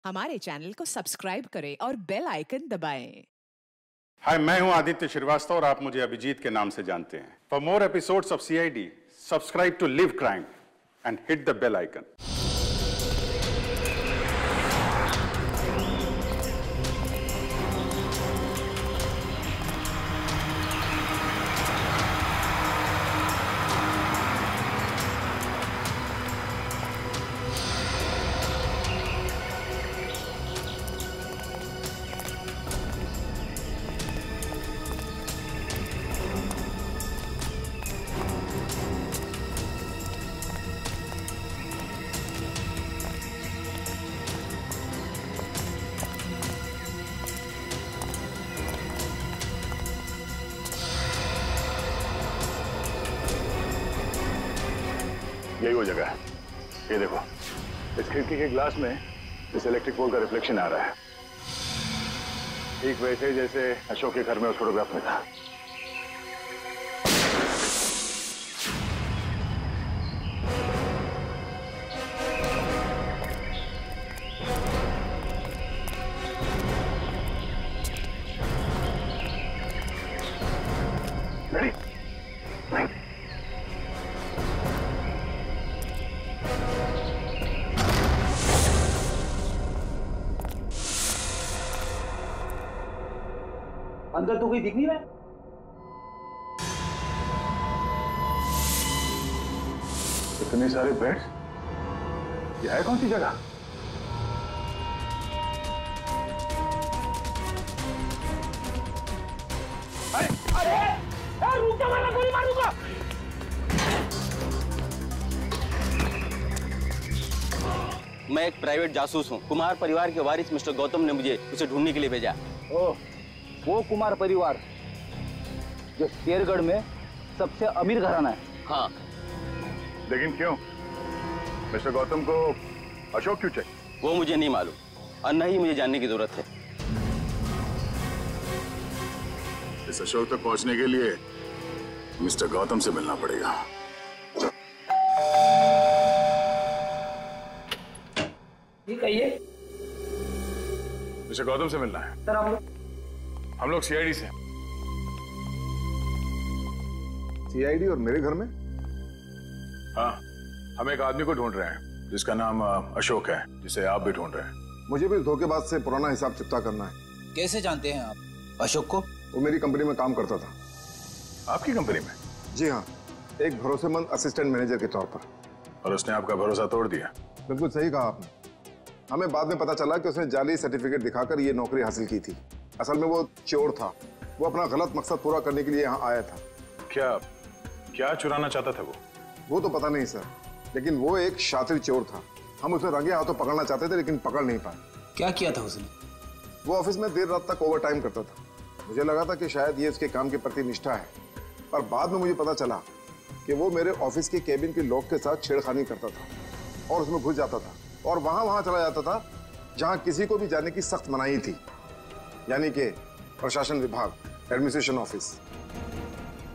हमारे चैनल को सब्सक्राइब करें और बेल आइकन दबाएं। हाय, मैं हूं आदित्य श्रीवास्तव और आप मुझे अभिजीत के नाम से जानते हैं। For more episodes of CID, subscribe to live crime and hit the bell icon. यही वो जगह है। ये देखो, इस खिड़की के ग्लास में इस इलेक्ट्रिक पोल का रिफ्लेक्शन आ रहा है, ठीक वैसे जैसे अशोक के घर में उस फोटोग्राफ में था। अंदर तो कोई दिख नहीं रहा है। इतने सारे बेड्स, ये है कौन सी जगह? अरे अरे रुक जा, वरना गोली मारूंगा। मैं एक प्राइवेट जासूस हूँ। कुमार परिवार के वारिस मिस्टर गौतम ने मुझे उसे ढूंढने के लिए भेजा। ओह, वो कुमार परिवार जो शेरगढ़ में सबसे अमीर घराना है। हाँ, लेकिन क्यों? मिस्टर गौतम को अशोक क्यों चाहिए? वो मुझे नहीं मालूम और न ही मुझे जानने की जरूरत है। इस अशोक तक पहुंचने के लिए मिस्टर गौतम से मिलना पड़ेगा। ये कहिए। मिस्टर गौतम से मिलना है। सर, हम लोग सीआईडी से। सीआईडी और मेरे घर में? हाँ, हम एक आदमी को ढूंढ रहे हैं जिसका नाम अशोक है, जिसे आप भी ढूंढ रहे हैं। मुझे भी धोखेबाज से पुराना हिसाब चुकता करना है। कैसे जानते हैं आप अशोक को? वो मेरी कंपनी में काम करता था। आपकी कंपनी में? जी हाँ, एक भरोसेमंद असिस्टेंट मैनेजर के तौर पर। और उसने आपका भरोसा तोड़ दिया? बिल्कुल सही कहा आपने। हमें बाद में पता चला कि उसने जाली सर्टिफिकेट दिखाकर ये नौकरी हासिल की थी। असल में वो चोर था। वो अपना गलत मकसद पूरा करने के लिए यहाँ आया था। क्या चुराना चाहता था वो तो पता नहीं सर, लेकिन वो एक शातिर चोर था। हम उसे रंगे हाथों पकड़ना चाहते थे, लेकिन पकड़ नहीं पाए। क्या किया था उसने? वो ऑफिस में देर रात तक ओवर टाइम करता था। मुझे लगा था कि शायद ये उसके काम के प्रति निष्ठा है, पर बाद में मुझे पता चला कि वो मेरे ऑफिस के केबिन के लॉक के साथ छेड़खानी करता था और उसमें घुस जाता था और वहां चला जाता था जहां किसी को भी जाने की सख्त मनाही थी, यानी कि प्रशासन विभाग, एडमिनिस्ट्रेशन ऑफिस।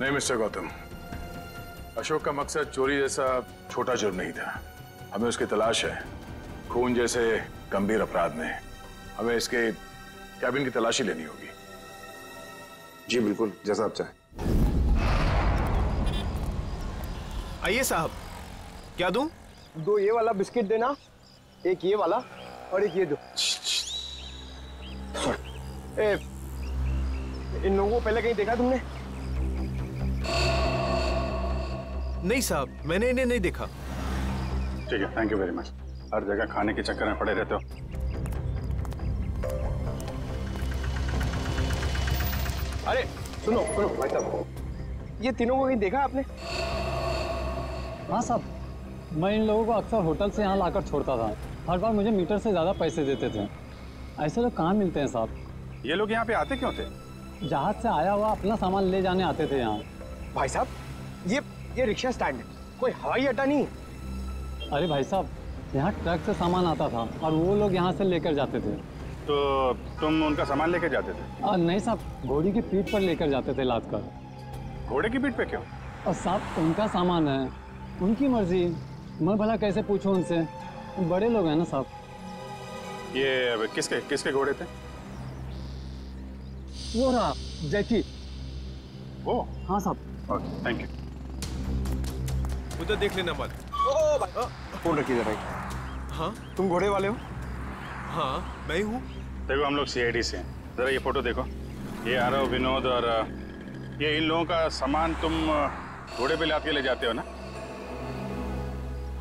नहीं मिस्टर गौतम, अशोक का मकसद चोरी जैसा छोटा जुर्म नहीं था। हमें उसकी तलाश है खून जैसे गंभीर अपराध में। हमें इसके कैबिन की तलाशी लेनी होगी। जी बिल्कुल, जैसा आप चाहें। आइए साहब, क्या दूं? 2 ये वाला बिस्किट देना, एक ये वाला और एक ये दो। इन लोगों को पहले कहीं देखा तुमने? नहीं साहब, मैंने इन्हें नहीं देखा। ठीक है, थैंक यू वेरी मच। हर जगह खाने के चक्कर में पड़े रहते हो। अरे सुनो भाई साहब, ये तीनों को कहीं देखा आपने? हाँ साहब, मैं इन लोगों को अक्सर होटल से यहाँ लाकर छोड़ता था। हर बार मुझे मीटर से ज़्यादा पैसे देते थे। ऐसे लोग कहाँ मिलते हैं साहब? ये लोग यहाँ पे आते क्यों थे? जहाज से आया हुआ अपना सामान ले जाने आते थे यहाँ। भाई साहब, ये रिक्शा स्टैंड है, कोई हवाई अड्डा नहीं। अरे भाई साहब, यहाँ ट्रक से सामान आता था और वो लोग यहाँ से लेकर जाते थे। तो तुम उनका सामान लेकर जाते थे? नहीं साहब, घोड़ी की पीठ पर लेकर जाते थे लाद कर। घोड़े की पीठ पे क्यों? और साहब, उनका सामान है, उनकी मर्जी। मैं भला कैसे पूछूं उनसे? बड़े लोग हैं ना साहब। ये किसके किसके घोड़े थे? वो रहा जैकी। वो? हाँ साहब। Okay, thank you. उधर देख लेना मत। फोन रखिए जरा। हाँ तुम घोड़े वाले हो? हाँ मैं हूँ। देखो हम लोग सीआईडी से हैं। जरा ये फोटो देखो। ये आरव, विनोद और ये इन लोगों का सामान तुम घोड़े पे लाद के ले जाते हो ना?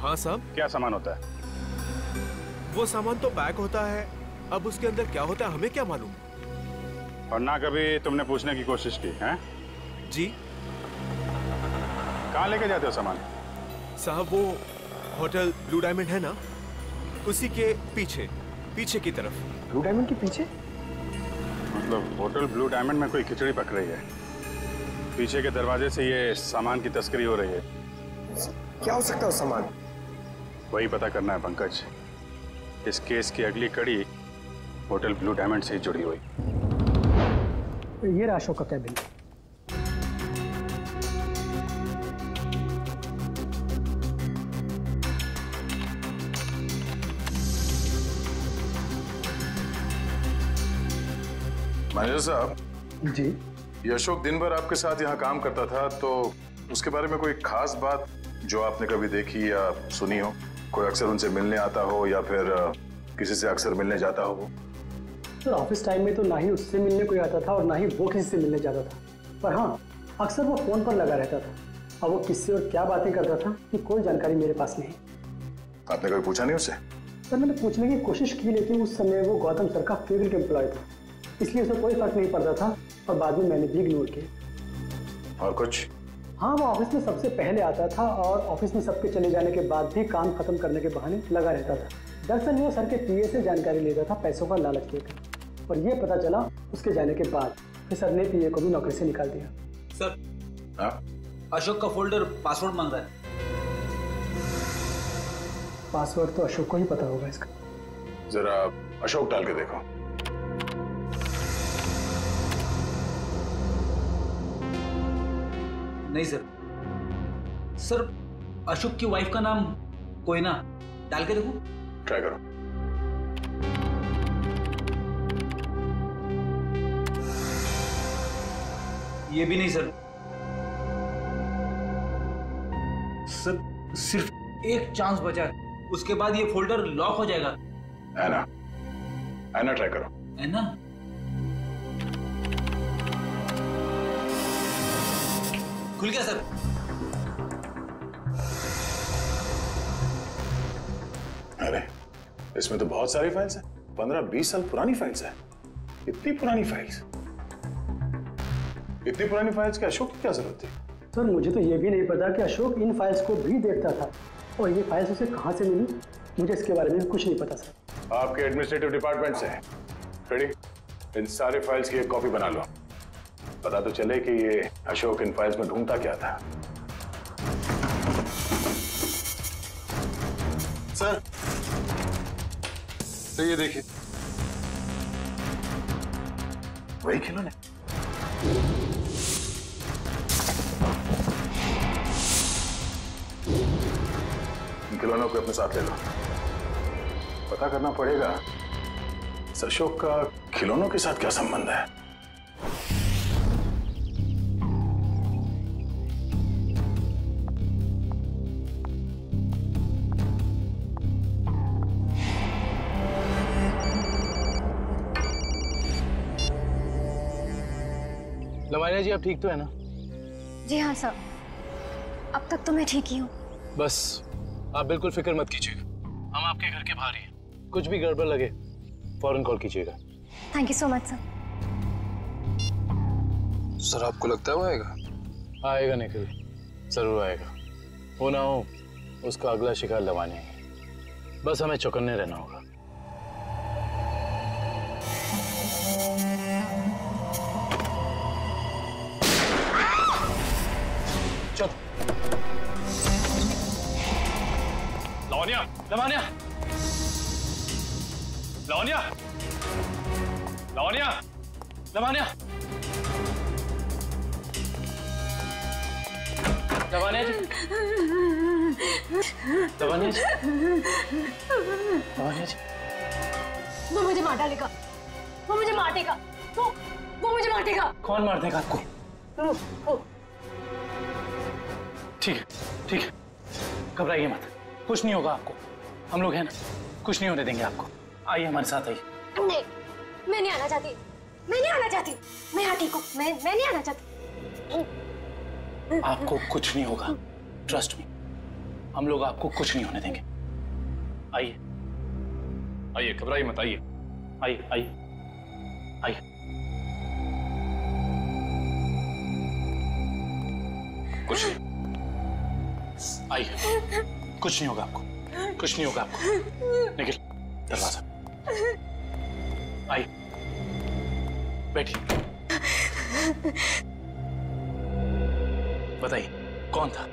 हाँ साहब। क्या सामान होता है? वो सामान तो पैक होता है, अब उसके अंदर क्या होता है हमें क्या मालूम। और ना कभी तुमने पूछने की कोशिश की है? जी कहाँ लेके जाते हो सामान? साहब वो होटल ब्लू डायमंड है ना, उसी के पीछे पीछे की तरफ। ब्लू डायमंड के पीछे? मतलब होटल ब्लू डायमंड में कोई खिचड़ी पक रही है, पीछे के दरवाजे से ये सामान की तस्करी हो रही है। क्या हो सकता है उस सामान? वही पता करना है पंकज। इस केस की अगली कड़ी होटल ब्लू डायमंड से ही जुड़ी हुई। ये रहा अशोक का कैबिन। मैनेजर साहब जी। ये अशोक दिन भर आपके साथ यहाँ काम करता था, तो उसके बारे में कोई खास बात जो आपने कभी देखी या सुनी हो? कोई अक्सर उनसे मिलने आता हो या फिर किसी से अक्सर मिलने जाता हो? सर ऑफिस टाइम में तो ना ही उससे मिलने कोई आता था और ना ही वो किसी से मिलने जाता था, पर हाँ अक्सर वो फोन पर लगा रहता था। अब वो किससे और क्या बातें करता था कि कोई जानकारी मेरे पास नहीं। आपने कभी पूछा नहीं उससे? सर मैंने पूछने की कोशिश की, लेकिन उस समय वो गौतम सर का फेवरेट एम्प्लॉय था, इसलिए उसे कोई फर्क नहीं पड़ता था और बाद में मैंने भी इग्नोर किया। और कुछ? हाँ वो ऑफिस में सबसे पहले आता था और ऑफिस में सबके चले जाने के बाद भी काम खत्म करने के बहाने लगा रहता था। दरअसल वो सर के पीए से जानकारी लेता था पैसों का लालच देकर, और ये पता चला उसके जाने के बाद कि सर ने पीए को भी नौकरी से निकाल दिया। सर हाँ? अशोक का फोल्डर पासवर्ड मांग रहा है। पासवर्ड तो अशोक को ही पता होगा इसका। जरा अशोक डाल के देखो। नहीं सर। सर अशोक की वाइफ का नाम कोयना, डाल के देखो। ट्राई करो। ये भी नहीं सर। सर सिर्फ एक चांस बचा है, उसके बाद ये फोल्डर लॉक हो जाएगा। ऐना, ऐना ट्राई करो। है ना? खुल गया सर। अरे इसमें तो बहुत सारी फाइल्स हैं, 15-20 साल पुरानी फाइल्स हैं। इतनी पुरानी फाइल्स, इतनी पुरानी फाइल्स की अशोक की क्या जरूरत थी? सर मुझे तो ये भी नहीं पता कि अशोक इन फाइल्स को भी देखता था, और ये फाइल्स उसे कहाँ से मिली मुझे इसके बारे में कुछ नहीं पता सर। आपके एडमिनिस्ट्रेटिव डिपार्टमेंट से रेडी, इन सारे फाइल्स की एक कॉपी बना लो। पता तो चले कि ये अशोक इन फाइल्स में ढूंढता क्या था। सर तो ये देखिए, वही खिलौने। इन खिलौनों को अपने साथ ले लो। पता करना पड़ेगा इस अशोक का खिलौनों के साथ क्या संबंध है। लवानिया जी आप ठीक तो है ना? जी हाँ सर, अब तक तो मैं ठीक ही हूँ। बस आप बिल्कुल फिक्र मत कीजिएगा, हम आपके घर के बाहर ही हैं। कुछ भी गड़बड़ लगे फौरन कॉल कीजिएगा। Thank you so much sir. Sir आपको लगता है वो आएगा? आएगा निखिल, जरूर आएगा। हो ना हो उसका अगला शिकार लवानिया है, बस हमें चौकन्ने रहना होगा। चल लवानिया, लवानिया, लवानिया, लवानिया, लवानिया, लवानिया जी, लवानिया जी, लवानिया जी। वो मुझे मार डालेगा, वो मुझे मार देगा, वो मुझे मार देगा। कौन मार देगा आपको? ठीक है, ठीक है, घबराइए मत, कुछ नहीं होगा आपको। हम लोग हैं ना, कुछ नहीं होने देंगे आपको। आइए हमारे साथ आइए। नहीं, मैं नहीं आना चाहती, मैं नहीं आना चाहती, मैं यहाँ ठीक हूँ, मैं नहीं आना चाहती। आपको कुछ नहीं होगा, ट्रस्ट मी, हम लोग आपको कुछ नहीं होने देंगे। आइए आइए, घबराइए मत, आइए आइए आइए आइए। कुछ नहीं, आइए, कुछ नहीं होगा आपको, कुछ नहीं होगा आपको। निखिल, दरवाजा, आइए, बैठिए। बताइए कौन था,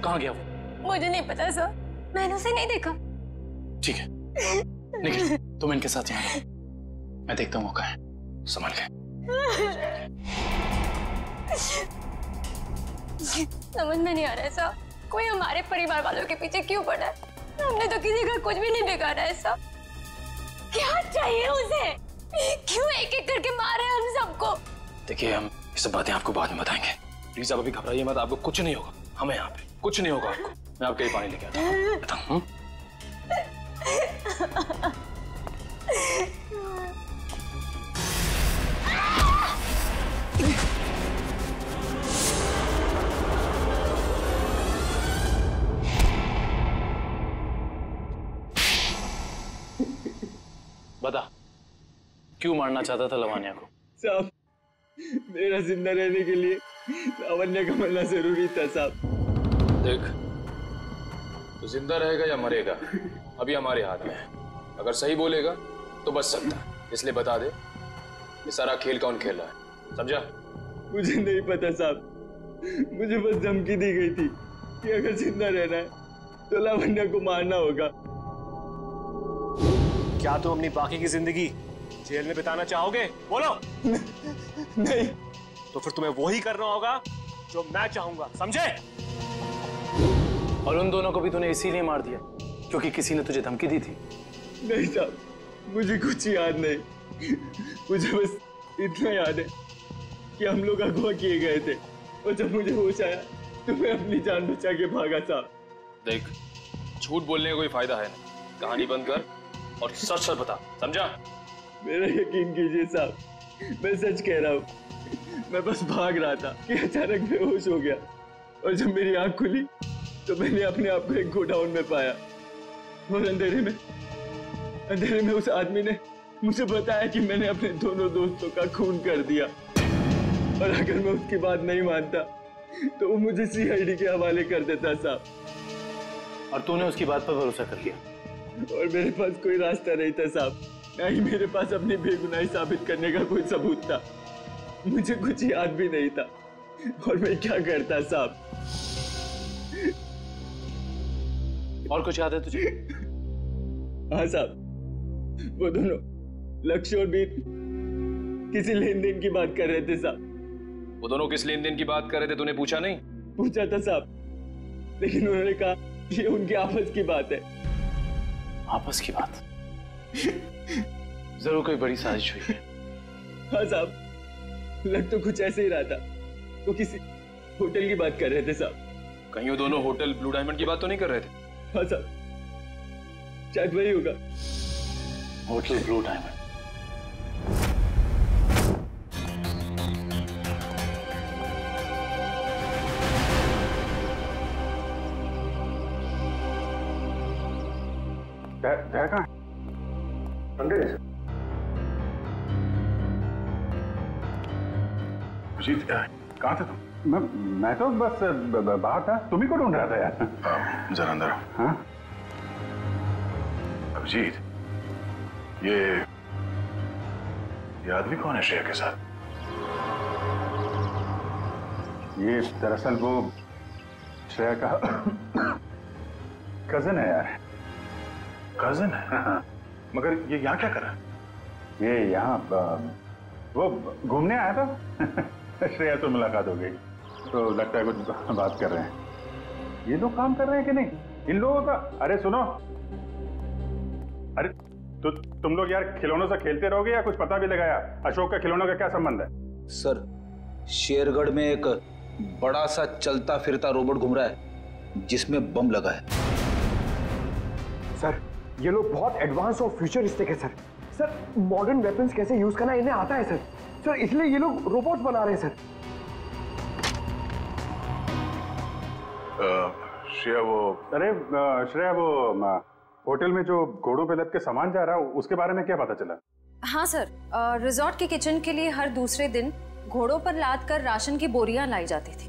कहाँ गया वो? मुझे नहीं पता सर, मैंने उसे नहीं देखा। ठीक है, निखिल तुम इनके साथ यहाँ रहो, मैं देखता हूँ वो कहाँ है। संभाल के। समझ में नहीं आ रहा है सर, कोई हमारे परिवार वालों के पीछे क्यों पड़ा है? हमने तो किसी का कुछ भी नहीं बिगाड़ा है सर। क्या चाहिए उसे? क्यों एक एक करके मारे हम सबको? देखिए, हम ये सब बातें आपको बाद में बताएंगे। प्लीज आप अभी घबराइए मत, आपको कुछ नहीं होगा। हमें यहाँ पे कुछ नहीं होगा आपको। मैं आपके लिए पानी लेके आता हूँ। बताऊँ? बता, क्यों मारना चाहता था लावण्या को? साहब, मेरा जिंदा रहने के लिए लावण्या का मरना जरूरी था साहब। देख, तो जिंदा रहेगा या मरेगा अभी हमारे हाथ में है। अगर सही बोलेगा तो बच सकता है, इसलिए बता दे ये सारा खेल कौन खेल रहा है, समझा? मुझे नहीं पता साहब, मुझे बस धमकी दी गई थी कि अगर जिंदा रहना है तो लावण्या को मारना होगा। क्या तुम अपनी बाकी की जिंदगी जेल में बिताना चाहोगे? बोलो। नहीं। तो फिर तुम्हें वही करना होगा जो मैं चाहूंगा, समझे? और उन दोनों को भी तूने इसीलिए मार दिया क्योंकि किसी ने तुझे धमकी दी थी? नहीं साहब, मुझे कुछ याद नहीं। मुझे बस इतना याद है कि हम लोग अगवा किए गए थे और जब मुझे होश आया तो मैं अपनी जान बचा के भागा साहब। देख, झूठ बोलने का कोई फायदा है ना, कहानी बंद कर और सच सच बता, समझा? मेरा यकीन कीजिए साहब, मैं सच कह रहा हूँ। मैं बस भाग रहा था कि अचानक बेहोश हो गया और जब मेरी आंख खुली तो मैंने अपने आप को एक गोडाउन में पाया और अंधेरे में उस आदमी ने मुझे बताया कि मैंने अपने दोनों दोस्तों का खून कर दिया और अगर मैं उसकी बात नहीं मानता तो वो मुझे सीआईडी के हवाले कर देता साहब। और तूने उसकी बात पर भरोसा कर लिया? और मेरे पास कोई रास्ता नहीं था साहब, ना ही मेरे पास अपनी बेगुनाही साबित करने का कोई सबूत था। मुझे कुछ याद भी नहीं था और मैं क्या करता साहब। और कुछ याद है तुझे? हाँ साहब, वो दोनों लक्ष्य और बीर किसी लेन देन की बात कर रहे थे साहब। वो दोनों किस लेन देन की बात कर रहे थे, तूने पूछा नहीं? पूछा था साहब, लेकिन उन्होंने कहा कि ये उनकी आपस की बात है। आपस की बात? जरूर कोई बड़ी साजिश हुई है। हाँ साहब, लग तो कुछ ऐसे ही रहा था। वो किसी होटल की बात कर रहे थे साहब। कहीं वो दोनों होटल ब्लू डायमंड की बात तो नहीं कर रहे थे? हाँ साहब, शायद वही होगा। Hotel blue diamond. दया कहाँ है? अंदर है। अभिजीत, कहाँ थे तुम? मैं तो बस बाहर था, तुम ही को ढूंढ रहा था यार। जरा अंदर। हाँ? अभिजीत, ये आदमी कौन है श्रेया के साथ? ये दरअसल वो श्रेया का कजन है यार। कजन है? हाँ। मगर ये यहाँ क्या कर रहा है? ये यहाँ वो घूमने आया था। श्रेया से मुलाकात हो गई तो लगता है कुछ बात कर रहे हैं। ये लोग काम कर रहे हैं कि नहीं इन लोगों का? अरे सुनो, अरे तो तुम लोग यार खिलौनों से खेलते रहोगे या कुछ पता भी लगाया? अशोक का खिलौनों का क्या संबंध है? सर, शेरगढ़ में एक बड़ा सा चलता फिरता रोबोट घूम रहा है जिसमें बम लगा है। सर, ये लोग बहुत एडवांस और फ्यूचरिस्टिक है सर। सर, मॉडर्न वेपन्स कैसे यूज करना इन्हें आता है सर। सर, इसलिए ये लोग रोबोट्स बना रहे हैं सर। श्रेया वो होटल में जो घोड़ों पे लद के सामान जा रहा है उसके बारे में क्या पता चला? हाँ सर, रिजॉर्ट के किचन के लिए हर दूसरे दिन घोड़ों पर लाद कर राशन की बोरियां लाई जाती थी।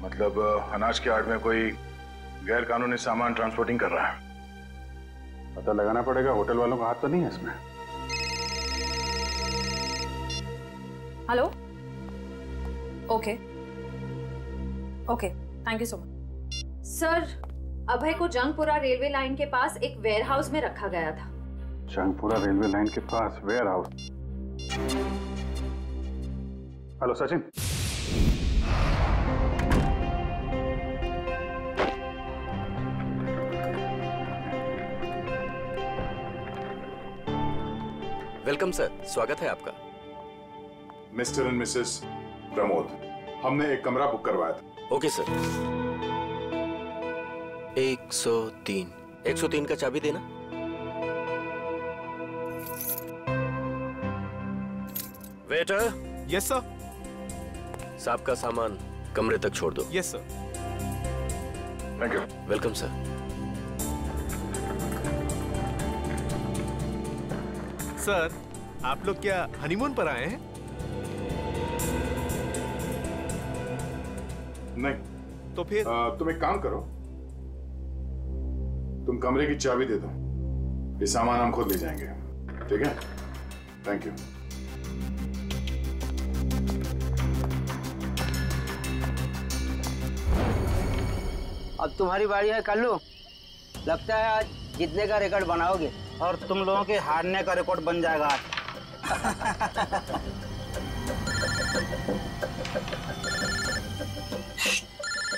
मतलब अनाज के आड़ में कोई गैर कानूनी सामान ट्रांसपोर्टिंग कर रहा है। पता लगाना पड़ेगा, होटल वालों का हाथ तो नहीं है इसमें। Hello, okay, thank you so much. Sir, Abhay को जंगपुरा रेलवे लाइन के पास एक वेयरहाउस में रखा गया था। जंगपुरा रेलवे लाइन के पास warehouse? Hello Sachin. Welcome sir, स्वागत है आपका। मिस्टर एंड मिसेस प्रमोद, हमने एक कमरा बुक करवाया था। Okay sir. 103 का चाबी देना। वेटर। Yes sir. साहब का सामान कमरे तक छोड़ दो। Yes sir. Thank you. Welcome sir. Sir, आप लोग क्या हनीमून पर आए हैं? नहीं। तो फिर तुम एक काम करो, तुम कमरे की चाबी दे दो, ये सामान हम खुद ले जाएंगे। ठीक है? Thank you. अब तुम्हारी बारी है कल्लू। लगता है आज जीतने का रिकॉर्ड बनाओगे और तुम लोगों के हारने का रिकॉर्ड बन जाएगा आज।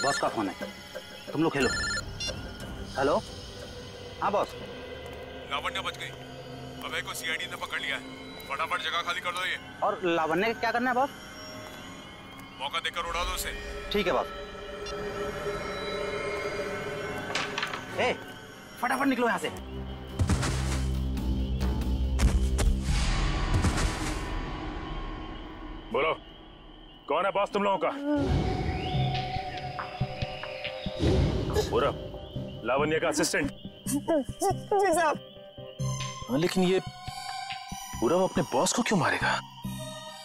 बॉस का फोन है, तुम लोग खेलो। हेलो, हाँ बॉस। लावण्य बच गई, अभय को सीआईडी ने पकड़ लिया है। फटाफट जगह खाली कर दो ये। और लावण्य क्या करना है बॉस? मौका देकर उड़ा दो उसे। ठीक है बॉस। ए, फटाफट निकलो यहाँ से। बोलो, कौन है बॉस तुम लोगों का? पूरा लावण्य का असिस्टेंट। जी साहब। लेकिन ये पूरब अपने बॉस को क्यों मारेगा?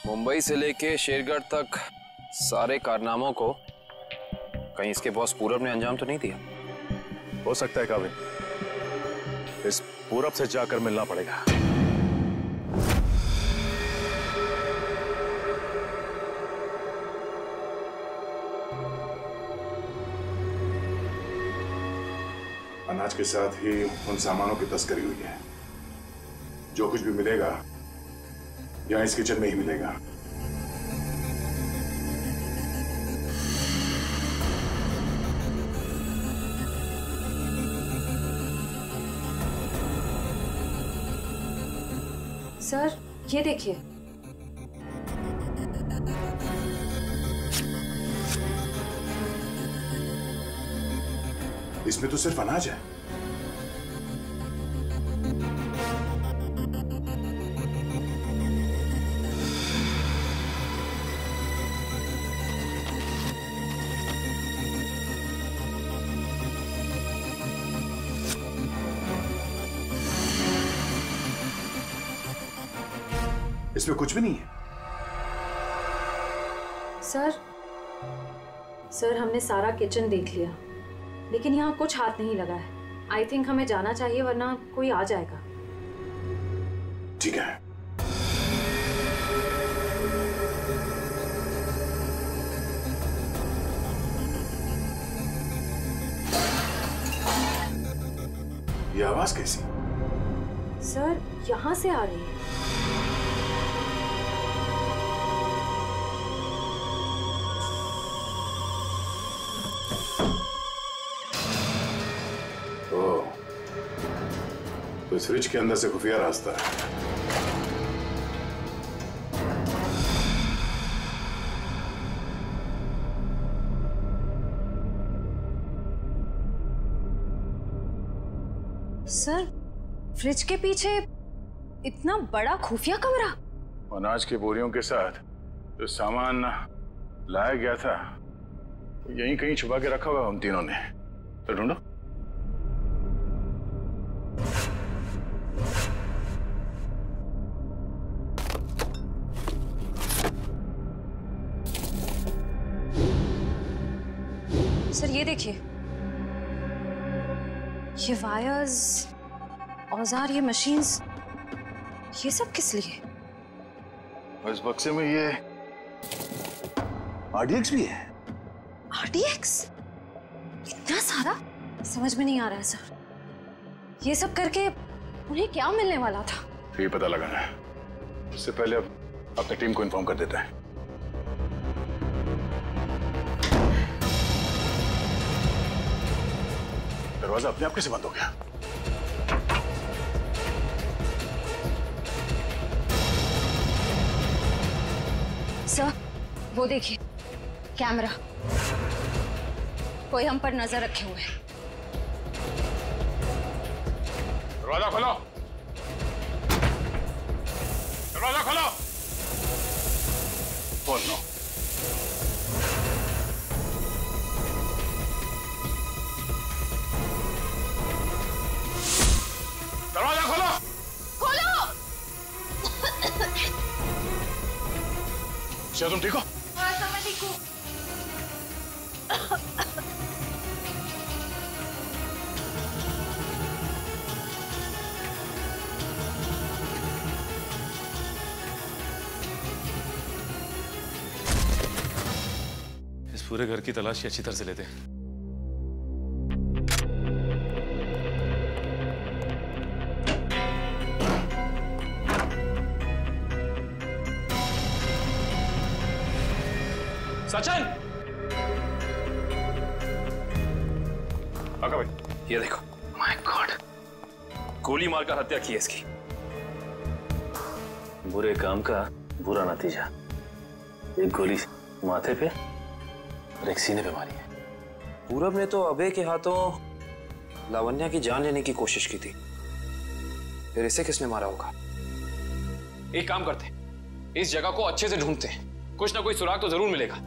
मुंबई से लेके शेरगढ़ तक सारे कारनामों को कहीं इसके बॉस पूरब ने अंजाम तो नहीं दिया? हो सकता है काविन, इस पूरब से जाकर मिलना पड़ेगा। अनाज के साथ ही उन सामानों की तस्करी हुई है। जो कुछ भी मिलेगा यहाँ इस किचन में ही मिलेगा। सर, ये देखिए। इसमें तो सिर्फ अनाज है। इसमें कुछ भी नहीं है। सर, हमने सारा किचन देख लिया, लेकिन यहाँ कुछ हाथ नहीं लगा है। आई थिंक हमें जाना चाहिए, वरना कोई आ जाएगा। ठीक है। ये आवाज कैसी? सर, यहाँ से आ रही है। तो इस फ्रिज के अंदर से खुफिया रास्ता है। सर, फ्रिज के पीछे इतना बड़ा खुफिया कमरा? अनाज की बोरियों के साथ जो सामान लाया गया था यहीं कहीं छुपा के रखा हुआ हम तीनों ने। तो ढूंढो। सर ये देखिए, ये वायर्स, औजार, ये मशीन्स, ये सब किस लिए? और इस बक्से में ये RDX भी है। RDX? इतना सारा? समझ में नहीं आ रहा है सर। ये सब करके उन्हें क्या मिलने वाला था? ये पता लगाना है। उससे पहले अब अपनी टीम को इन्फॉर्म कर देता है। दरवाजा अपने आप कैसे बंद हो गया? सर, वो देखिए, कैमरा। कोई हम पर नजर रखे हुए है। दरवाजा खोलो। दरवाजा खोलो। खोलो। दरवाजा खोलो। खोलो। क्या तुम ठीक हो? हाँ सर, मैं ठीक हूँ। इस पूरे घर की तलाशी अच्छी तरह से लेते हैं। सचिन! आका भाई, ये देखो। माय गॉड, गोली मारकर हत्या की है इसकी। बुरे काम का बुरा नतीजा। एक गोली माथे पे और एक सीने पे मारी है। पूरब ने तो अभय के हाथों लावण्या की जान लेने की कोशिश की थी, फिर इसे किसने मारा होगा? एक काम करते हैं, इस जगह को अच्छे से ढूंढते हैं, कुछ ना कोई सुराग तो जरूर मिलेगा।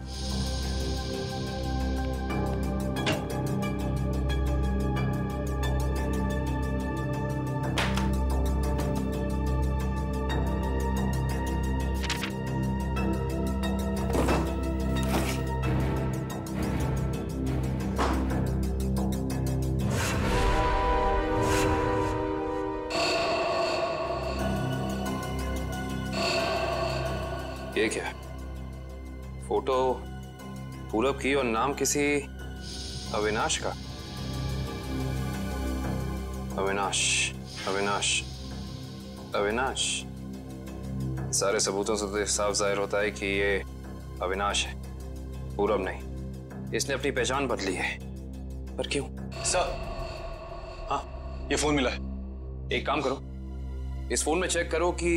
ये क्या है? फोटो पूरब की और नाम किसी अविनाश का। अविनाश, अविनाश, अविनाश। सारे सबूतों से तो साफ जाहिर होता है कि ये अविनाश है, पूरब नहीं। इसने अपनी पहचान बदली है, पर क्यों? सर, हाँ, ये फोन मिला है। एक काम करो, इस फोन में चेक करो कि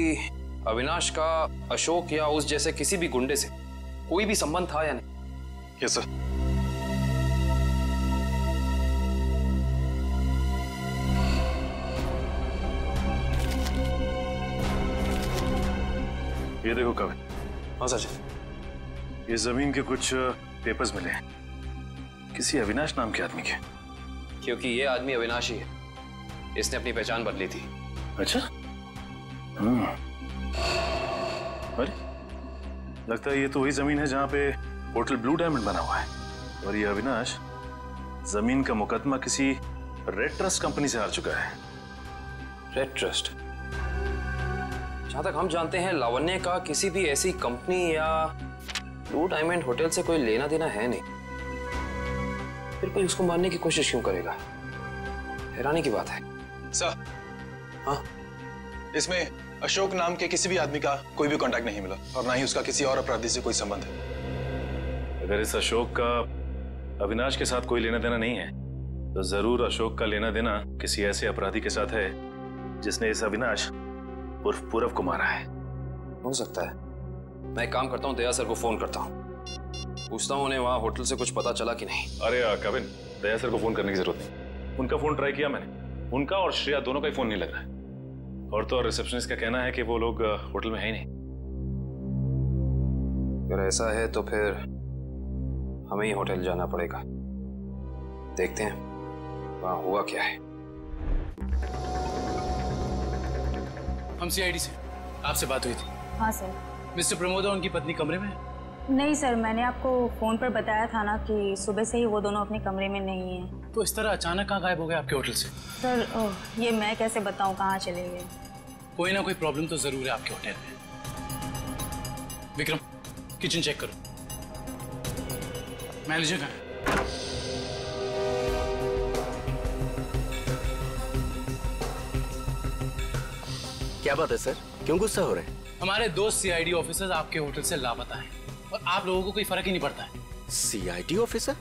अविनाश का अशोक या उस जैसे किसी भी गुंडे से कोई भी संबंध था या नहीं। Yes sir. ये देखो कवि। हाँ सचिन। ये जमीन के कुछ पेपर्स मिले हैं, किसी अविनाश नाम के आदमी के। क्योंकि ये आदमी अविनाशी है, इसने अपनी पहचान बदली थी। अच्छा। अरे लगता है ये तो वही जमीन है जहां पे होटल ब्लू डायमंड बना हुआ है, और ये अविनाश जमीन का मुकदमा किसी रेड ट्रस्ट कंपनी से हार चुका है। Red trust? जहां तक हम जानते हैं लावण्य का किसी भी ऐसी कंपनी या ब्लू डायमंड होटल से कोई लेना देना है नहीं, फिर कोई उसको मारने की कोशिश क्यों करेगा? हैरानी की बात है। सर, हाँ, इसमें अशोक नाम के किसी भी आदमी का कोई भी कांटेक्ट नहीं मिला, और ना ही उसका किसी और अपराधी से कोई संबंध है। अगर इस अशोक का अविनाश के साथ कोई लेना देना नहीं है, तो जरूर अशोक का लेना देना किसी ऐसे अपराधी के साथ है जिसने इस अविनाश उर्फ पूरब को मारा है। हो सकता है। मैं एक काम करता हूँ, दया सर को फोन करता हूँ, पूछता हूँ उन्हें वहाँ होटल से कुछ पता चला कि नहीं। अरे कविन, दया सर को फोन करने की जरूरत नहीं। उनका फोन ट्राई किया मैंने, उनका और श्रेया दोनों का ही फोन नहीं लग रहा है। और तो और रिसेप्शनिस्ट का कहना है कि वो लोग होटल में है ही नहीं। अगर ऐसा है तो फिर हमें ही होटल जाना पड़ेगा। देखते हैं वहाँ हुआ क्या है। हम सीआईडी से, आपसे बात हुई थी। हाँ सर। मिस्टर प्रमोद और उनकी पत्नी कमरे में? नहीं सर, मैंने आपको फोन पर बताया था ना कि सुबह से ही वो दोनों अपने कमरे में नहीं हैं। तो इस तरह अचानक कहाँ गायब हो गए आपके होटल से? सर ये मैं कैसे बताऊं कहाँ चले गए। कोई ना कोई प्रॉब्लम तो जरूर है आपके होटल में। विक्रम, किचन चेक करो। मैनेजर कहाँ है? क्या बात है सर, क्यों गुस्सा हो रहे हैं? हमारे दो सीआईडी ऑफिसर्स आपके होटल से लापता हैं और आप लोगों को कोई फर्क ही नहीं पड़ता है। CID officer?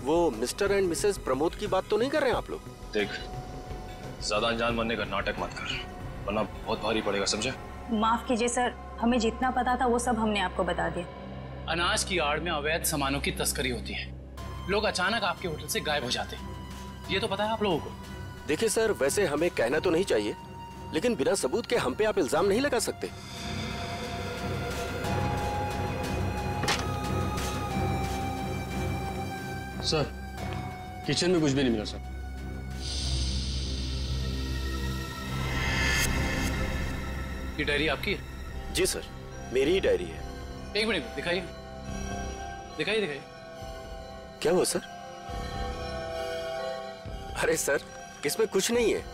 वो मिस्टर एंड मिसेस प्रमोद की बात तो नहीं कर रहे हैं आप लोग? देख, ज्यादा अनजान बनने का नाटक मत कर, वरना बहुत भारी पड़ेगा, समझे? माफ कीजिए सर, हमें जितना पता था वो सब हमने आपको बता दिया। अनाज की आड़ में अवैध सामानों की तस्करी होती है। लोग अचानक आपके होटल से गायब हो जाते हैं, ये तो पता है आप लोगों को। देखिए सर, वैसे हमें कहना तो नहीं चाहिए, लेकिन बिना सबूत के हम पे आप इल्जाम नहीं लगा सकते। सर, किचन में कुछ भी नहीं मिला सर। ये डायरी आपकी है? जी सर, मेरी ही डायरी है। एक मिनट दिखाइए, दिखाइए दिखाइए। क्या हुआ सर? अरे सर, इसमें कुछ नहीं है।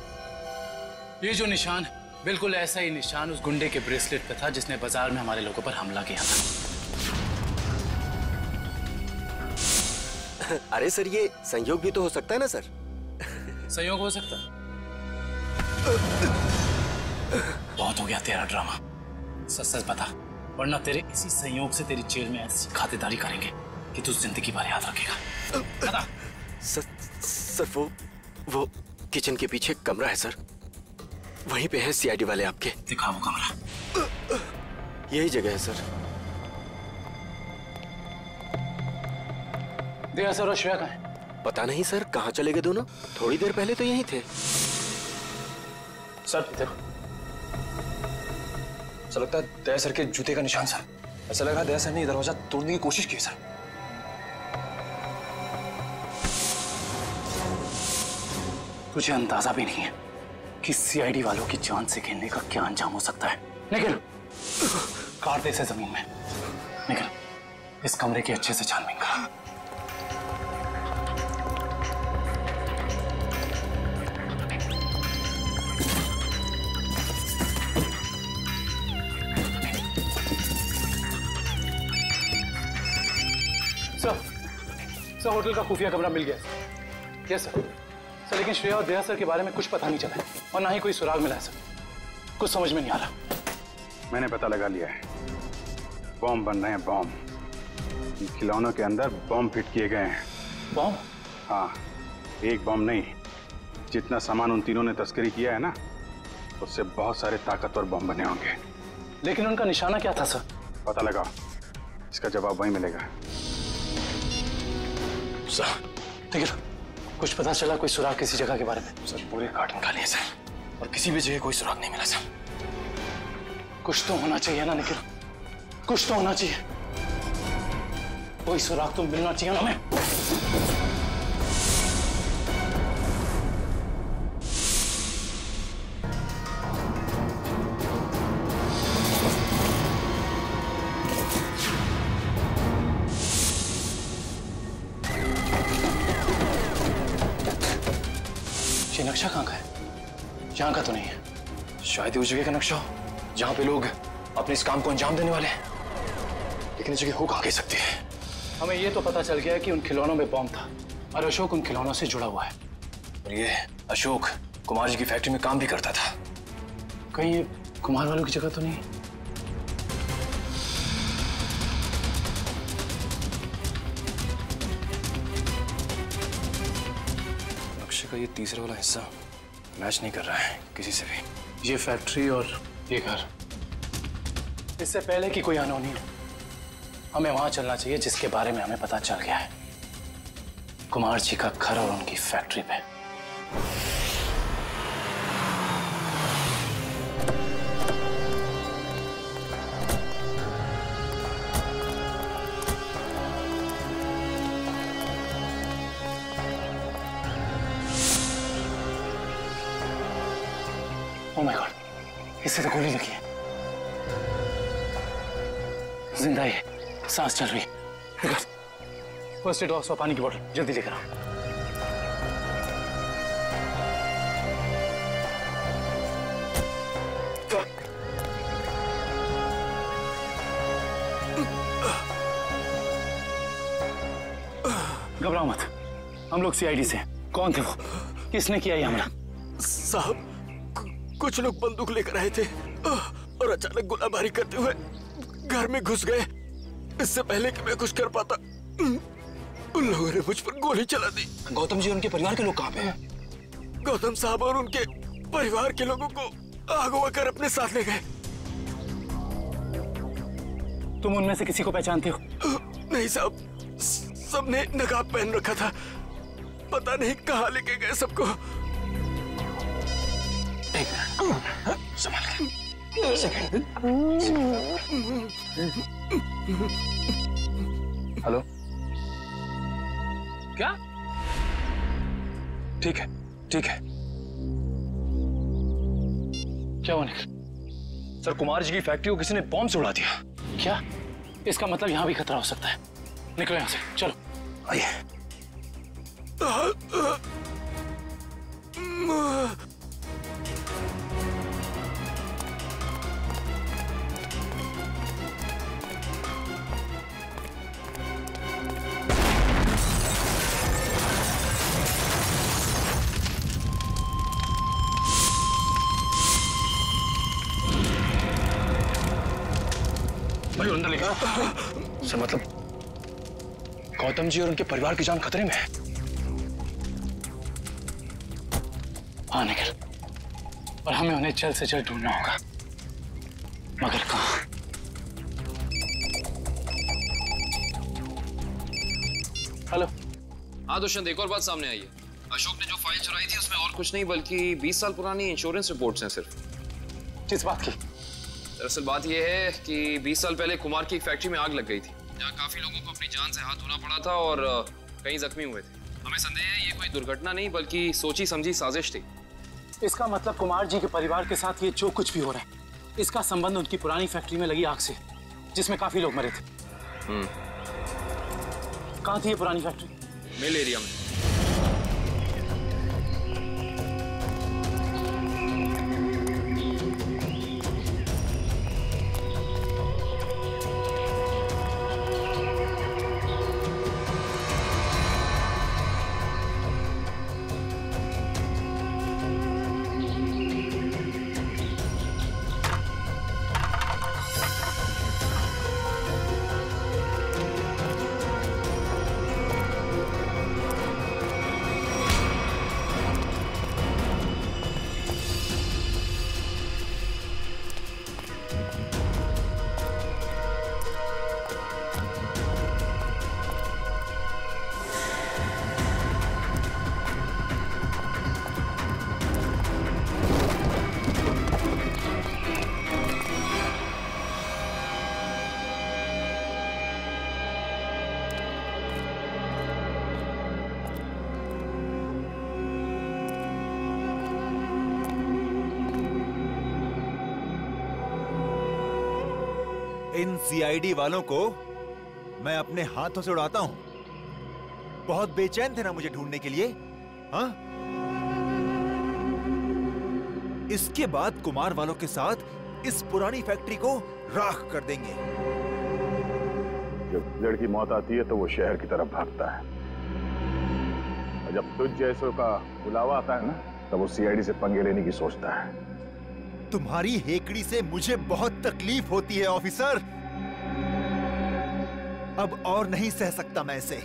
ये जो निशान है, बिल्कुल ऐसा ही निशान उस गुंडे के ब्रेसलेट पे था जिसने बाजार में हमारे लोगों पर हमला किया था। अरे सर, ये संयोग भी तो हो सकता है ना सर? संयोग हो सकता है। बहुत हो गया तेरा ड्रामा, सच सच बता, वरना तेरे इसी संयोग से तेरी जेल में ऐसी खातिरदारी करेंगे कि तू जिंदगी भर याद रखेगा। बता। सर वो किचन के पीछे कमरा है सर, वहीं पे है सीआईडी वाले आपके। दिखा वो कमरा। यही जगह है सर। दया सर और श्रेया कहाँ है? पता नहीं सर, कहाँ चले गए दोनों? थोड़ी देर पहले तो यहीं थे। सर देखो, ऐसा लगता है दया सर के जूते का निशान सर। ऐसा लग रहा है दया सर ने दरवाजा तोड़ने की कोशिश की सर। तुझे अंदाजा भी नहीं है कि सीआईडी वालों की जान से खेलने का क्या अंजाम हो सकता है। निकल, काट दे इसे जमीन में। निकल, इस कमरे की अच्छे से छानबीन कर। सर, होटल का खुफिया कमरा मिल गया। Yes sir. सर, लेकिन श्रेया और दया सर के बारे में कुछ पता नहीं चला है और ना ही कोई सुराग मिला है सर। कुछ समझ में नहीं आ रहा। मैंने पता लगा लिया है, बॉम्ब बन रहे हैं, बॉम्ब। इन खिलौनों के अंदर बॉम्ब फिट किए गए हैं। बॉम्ब? हाँ, एक बॉम्ब नहीं, जितना सामान उन तीनों ने तस्करी किया है ना, उससे बहुत सारे ताकतवर बॉम्ब बने होंगे। लेकिन उनका निशाना क्या था सर? पता लगाओ, इसका जवाब वहीं मिलेगा। सर, ठीक है, कुछ पता चला कोई सुराग किसी जगह के बारे में? सर, पूरे कार्टन खाली है सर, और किसी भी जगह कोई सुराग नहीं मिला सर। कुछ तो होना चाहिए ना निखिल, कुछ तो होना चाहिए। कोई सुराग तो मिलना चाहिए ना हमें। ये नक्शा कहाँ का है? यहाँ का तो नहीं है। शायद उस जगह का नक्शा हो जहाँ पे लोग अपने इस काम को अंजाम देने वाले हैं, लेकिन इस जगह हो कहाँ कह सकती है। हमें ये तो पता चल गया है कि उन खिलौनों में बॉम्ब था और अशोक उन खिलौनों से जुड़ा हुआ है। और ये अशोक कुमार जी की फैक्ट्री में काम भी करता था। कहीं ये कुमार वालों की जगह तो नहीं? नक्शे का ये तीसरा वाला हिस्सा मैच नहीं कर रहा है किसी से भी। ये फैक्ट्री और ये घर, इससे पहले कि कोई अनहोनी हो, हमें वहां चलना चाहिए जिसके बारे में हमें पता चल गया है, कुमार जी का घर और उनकी फैक्ट्री पे। ओह माय गॉड, इससे तो गोली लगी है। जिंदा है, सांस चल रही है। फर्स्ट एड बॉक्स और पानी की बोतल जल्दी लेकर आओ। घबराओ मत, हम लोग सीआईडी से। कौन थे वो? किसने किया ये हमला? साहब, कुछ लोग बंदूक लेकर आए थे और अचानक गोलाबारी करते हुए घर में घुस गए। इससे पहले कि मैं कुछ कर पाता, उन लोगों ने मुझ पर गोली चला दी। गौतम जी और उनके परिवार के लोग कहाँ पे हैं? गौतम साहब और उनके परिवार के लोगों को अगवा कर अपने साथ ले गए। तुम उनमें से किसी को पहचानते हो? नहीं साहब, सबने नकाब पहन रखा था। पता नहीं कहाँ लेके गए सबको। संभाल के। हेलो, क्या? ठीक है, ठीक है। क्या हुआ निखिल? सर, कुमार जी की फैक्ट्री को किसी ने बॉम्ब से उड़ा दिया। क्या? इसका मतलब यहाँ भी खतरा हो सकता है। निकलो यहाँ से, चलो। आइए। भाई अंदर लेकर सर, मतलब गौतम जी और उनके परिवार की जान खतरे में है। हाँ निखिल, और हमें उन्हें जल्द से जल्द ढूंढना होगा, मगर कहाँ? हेलो। हाँ दुष्यंत, एक और बात सामने आई है। अशोक ने जो फाइल चुराई थी उसमें और कुछ नहीं बल्कि 20 साल पुरानी इंश्योरेंस रिपोर्ट्स हैं सिर्फ। किस बात की? दरअसल बात यह है कि 20 साल पहले कुमार की एक फैक्ट्री में आग लग गई थी, जहाँ काफी लोगों को अपनी जान से हाथ धोना पड़ा था और कई जख्मी हुए थे। हमें संदेह है ये कोई दुर्घटना नहीं बल्कि सोची समझी साजिश थी। इसका मतलब कुमार जी के परिवार के साथ ये जो कुछ भी हो रहा है, इसका संबंध उनकी पुरानी फैक्ट्री में लगी आग से, जिसमें काफी लोग मरे थे। कहाँ थी ये पुरानी फैक्ट्री? मिल एरिया में। इन सीआईडी वालों को मैं अपने हाथों से उड़ाता हूं। बहुत बेचैन थे ना मुझे ढूंढने के लिए, हाँ? इसके बाद कुमार वालों के साथ इस पुरानी फैक्ट्री को राख कर देंगे। जब लड़की मौत आती है तो वो शहर की तरफ भागता है, और जब तुझ जैसों का बुलावा आता है ना, तब वो सीआईडी से पंगे लेने की सोचता है। तुम्हारी हेकड़ी से मुझे बहुत तकलीफ होती है ऑफिसर। अब और नहीं सह सकता मैं इसे।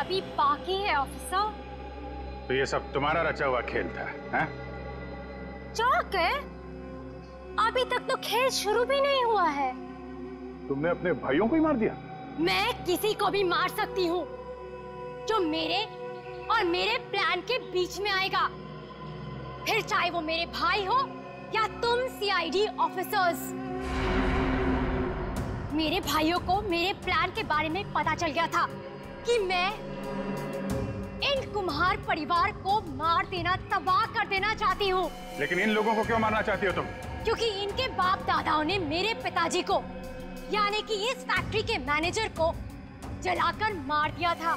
अभी बाकी है ऑफिसर। तो ये सब तुम्हारा रचा हुआ खेल था, हैं? चौक है, अभी तक तो खेल शुरू भी नहीं हुआ है। तुमने अपने भाइयों को ही मार दिया? मैं किसी को भी मार सकती हूँ जो मेरे और मेरे प्लान के बीच में आएगा, फिर चाहे वो मेरे भाई हो या तुम सीआईडी ऑफिसर्स। मेरे भाइयों को मेरे प्लान के बारे में पता चल गया था कि मैं इन कुम्हार परिवार को मार देना, तबाह कर देना चाहती हूँ। लेकिन इन लोगों को क्यों मारना चाहती हो तुम? क्योंकि इनके बाप दादाओं ने मेरे पिताजी को, यानी कि इस फैक्ट्री के मैनेजर को जलाकर मार दिया था।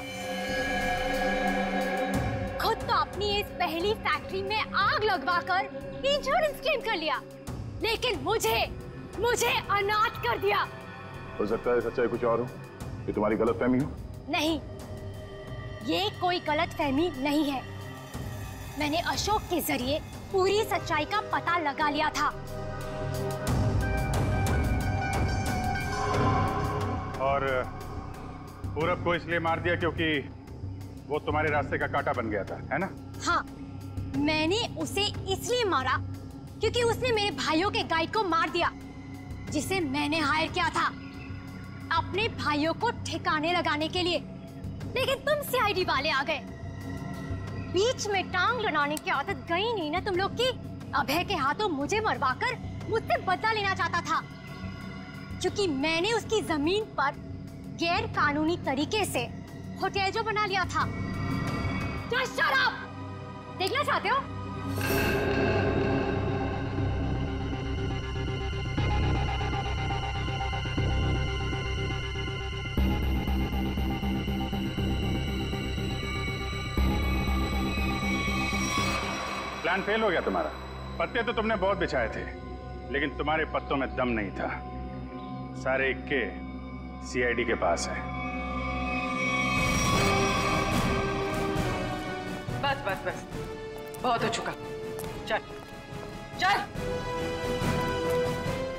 खुद तो अपनी इस पहली फैक्ट्री में आग लगवाकर इंश्योरेंस क्लेम कर लिया, लेकिन मुझे अनाथ कर दिया। हो सकता है सच्चाई कुछ और हो, ये तुम्हारी गलतफहमी हो। नहीं, ये कोई गलतफहमी नहीं है। मैंने अशोक के जरिए पूरी सच्चाई का पता लगा लिया था। और पूरब को इसलिए मार दिया क्योंकि वो तुम्हारे रास्ते का कांटा बन गया था, है ना? हाँ, मैंने उसे इसलिए मारा क्योंकि उसने मेरे भाइयों के गाइड को मार दिया, जिसे मैंने हायर किया था अपने भाइयों को ठिकाने लगाने के लिए। लेकिन तुम सीआईडी वाले आ गए, बीच में टांग लड़ाने की आदत गई नहीं ना तुम लोग की। अभय के हाथों मुझे मरवाकर मुझसे बदला लेना चाहता था, क्योंकि मैंने उसकी जमीन पर गैर कानूनी तरीके से होटल जो बना लिया था। Just shut up! देखना चाहते हो? प्लान फेल हो गया तुम्हारा। पत्ते तो तुमने बहुत बिछाए थे, लेकिन तुम्हारे पत्तों में दम नहीं था। सारे इक्के सीआईडी के पास है। बस बस बस, बहुत हो चुका। चल चल,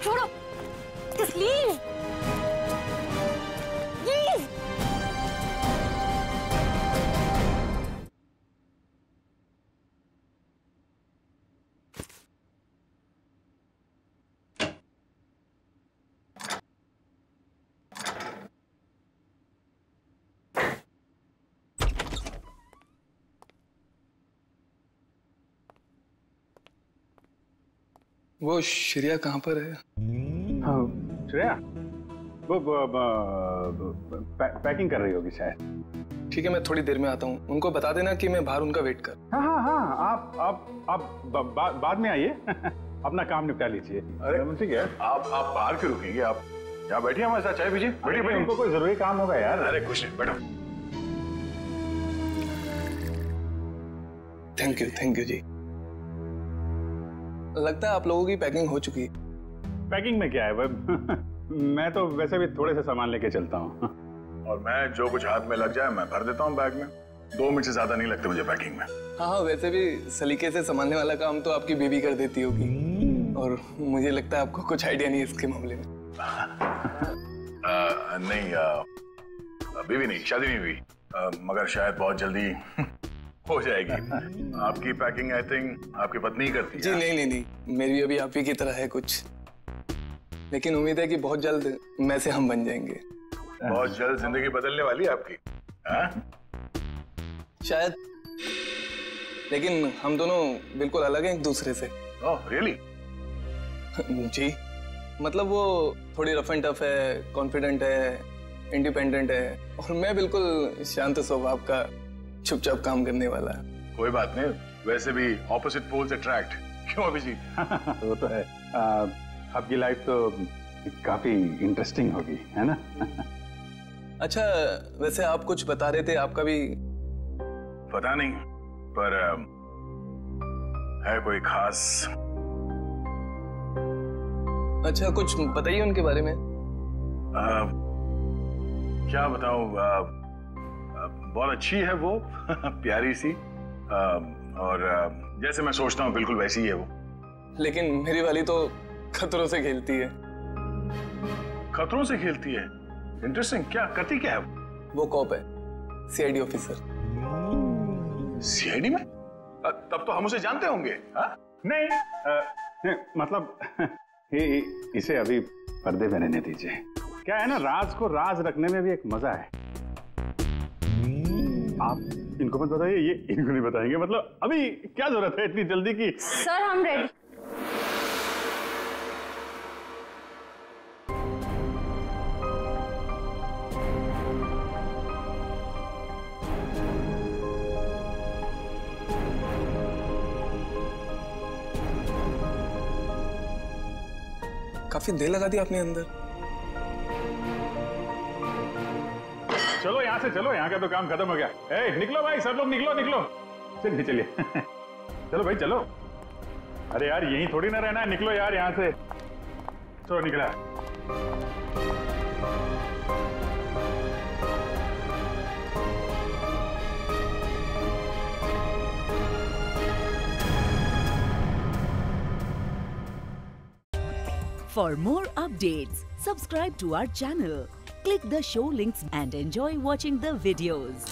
छोड़ो, just leave. Leave. वो श्रेया कहाँ पर है? हाँ, श्रेया वो पैकिंग कर रही होगी शायद। ठीक है, मैं थोड़ी देर में आता हूँ। उनको बता देना कि मैं बाहर उनका वेट कर। हाँ हाँ हाँ, आप बाद में आइए। अपना काम निपटा लीजिए। अरे ठीक है, आप बाहर क्यों रुकेंगे? आप यहाँ बैठिए, हमारे साथ चाय पीजिए। बैठिए, उनको कोई जरूरी काम होगा यार। अरे कुछ नहीं, बैठो। थैंक यू जी। लगता है आप लोगों की पैकिंग हो चुकी है। पैकिंग में क्या है, मैं तो वैसे भी थोड़े से सामान लेके चलता हूँ। और मैं जो कुछ हाथ में लग जाए मैं भर देता हूँ बैग में। 2 मिनट से ज्यादा नहीं लगते मुझे पैकिंग में। हाँ, वैसे भी सलीके से संभालने वाला काम तो आपकी बेबी कर देती होगी, और मुझे लगता है आपको कुछ आइडिया नहीं है इसके मामले में। नहीं, बेबी नहीं, शादी नहीं हुई, मगर शायद बहुत जल्दी हो जाएगी। आपकी पैकिंग आई थिंक आपकी पत्नी ही करती है। जी नहीं, मेरी अभी आप ही की तरह है कुछ, लेकिन उम्मीद है कि बहुत जल्द मैं से हम बन जाएंगे। बहुत जल्द जिंदगी बदलने वाली है आपकी, हाँ? शायद, लेकिन हम दोनों बिल्कुल अलग हैं एक दूसरे से। Oh really? जी, मतलब वो थोड़ी रफ एंड टफ है, कॉन्फिडेंट है, इंडिपेंडेंट है, और मैं बिल्कुल शांत स्वभाव का, चुपचाप काम करने वाला। कोई बात नहीं, वैसे भी ऑपोजिट पोल्स अट्रैक्ट, क्यों अभिजीत? वो तो है। आपकी लाइफ तो काफी इंटरेस्टिंग होगी, है ना? अच्छा, वैसे आप कुछ बता रहे थे, आपका भी? पता नहीं, पर है कोई खास? अच्छा, कुछ बताइए उनके बारे में। क्या बताऊं, बहुत अच्छी है वो। प्यारी सी, और जैसे मैं सोचता हूँ बिल्कुल वैसी ही है वो। लेकिन मेरी वाली तो खतरों से खेलती है। खतरों से खेलती है? इंटरेस्टिंग। क्या करती क्या है वो? कॉप है, सीआईडी ऑफिसर। सीआईडी में? तब तो हम उसे जानते होंगे। हा? नहीं, मतलब इसे अभी पर्दे में रहने दीजिए। क्या है ना, राज को राज रखने में भी एक मजा है। आप इनको मत बताइए, ये इनको नहीं बताएंगे। मतलब अभी क्या जरूरत है इतनी जल्दी की? सर हम रेडी। काफी देर लगा दी आपने अंदर। चलो यहाँ से चलो, यहाँ का तो काम खत्म हो गया। ए, निकलो भाई, सब लोग निकलो निकलो। चलिए चलिए चलो भाई चलो। अरे यार यहीं थोड़ी ना रहना है, निकलो यार यहाँ से। चलो निकला। For more updates, subscribe to our channel, click the show links and enjoy watching the videos.